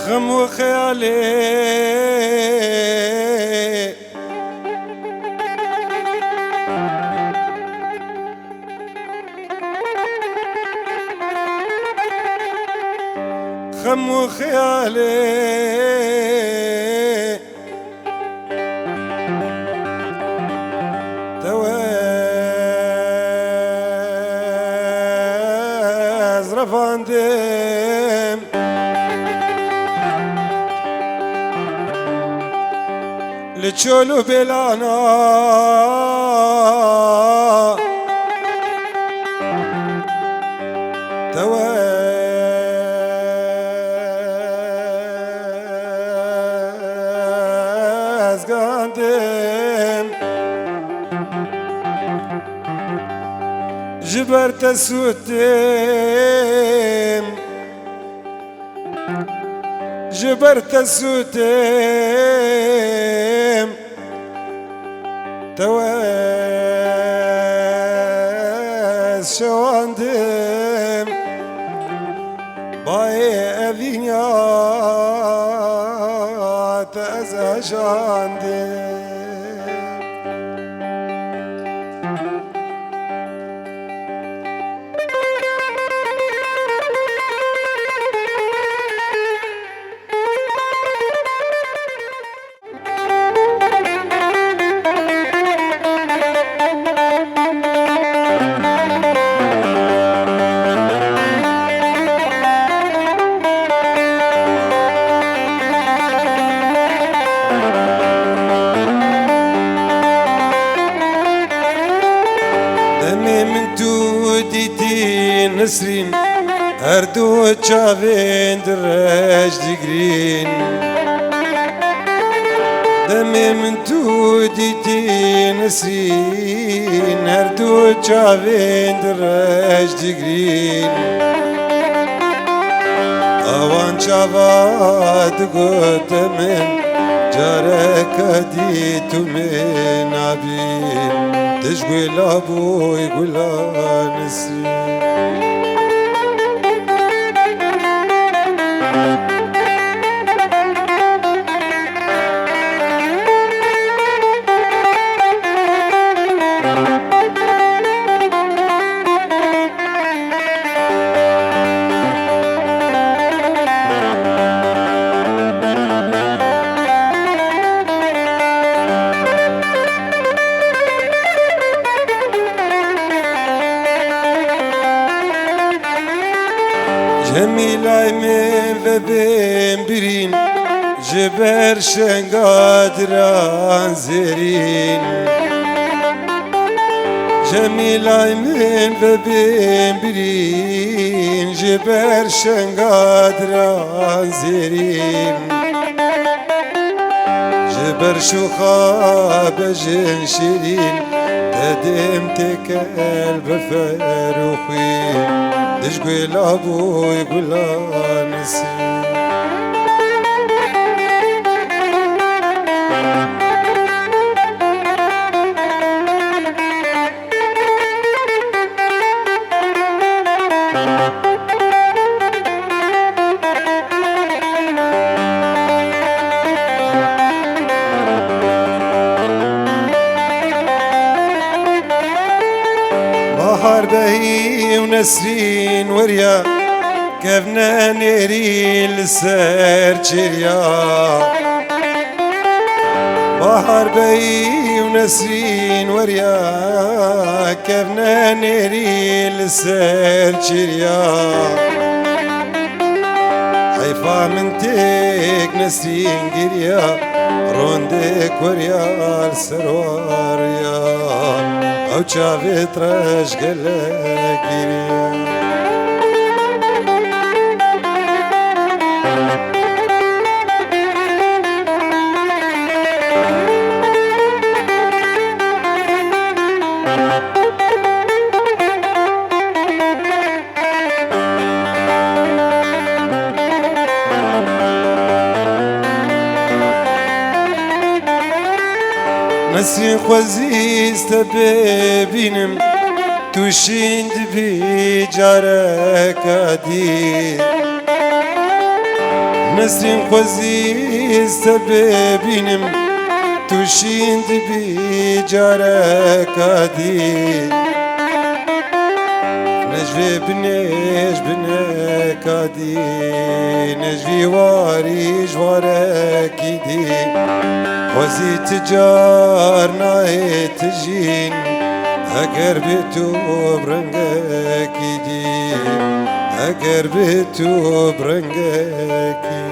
خم وخيالي خم وخيالي تواز رفاندم لتشولو بلانا تواز قاندم جبرت السوتم جبرت السوتم تواز شواندم باي أذينيا تأزاجاندم من توديتي نسرين هردو تشافين دراج دقرين دمي من توديتي نسرين هردو تشافين دراج دقرين اوان شافات قوت من جارك ديتو من عبين تشقل أبو يقول نسرين جميلة من ببين برين جبر شنقادران زيرين جميلة من ببين برين جبر شنقادران زيرين جبر شوخا بجن شيرين تدمتك قلب فاروخين تشقل أبو يقول نسرين بحر بهي ونسرين وريا كفنا نيري للسر شريا بحر بهي ونسرين وريا كفنا نيري للسر شريا حيفا من تيك نسرين قريا روندك وريا السروار يا او چاوت رش گلگیری نسرين خوزيست ببينم توشين دبي جارك دي نسرین خوزیست ببینم توشین دبی جارکا دی نجوی بنیش بنکا دی نجوی واری جوارکی دی خوزی تجار نای تجین اگر به تو برنگکی دی اگر به تو برنگکی دی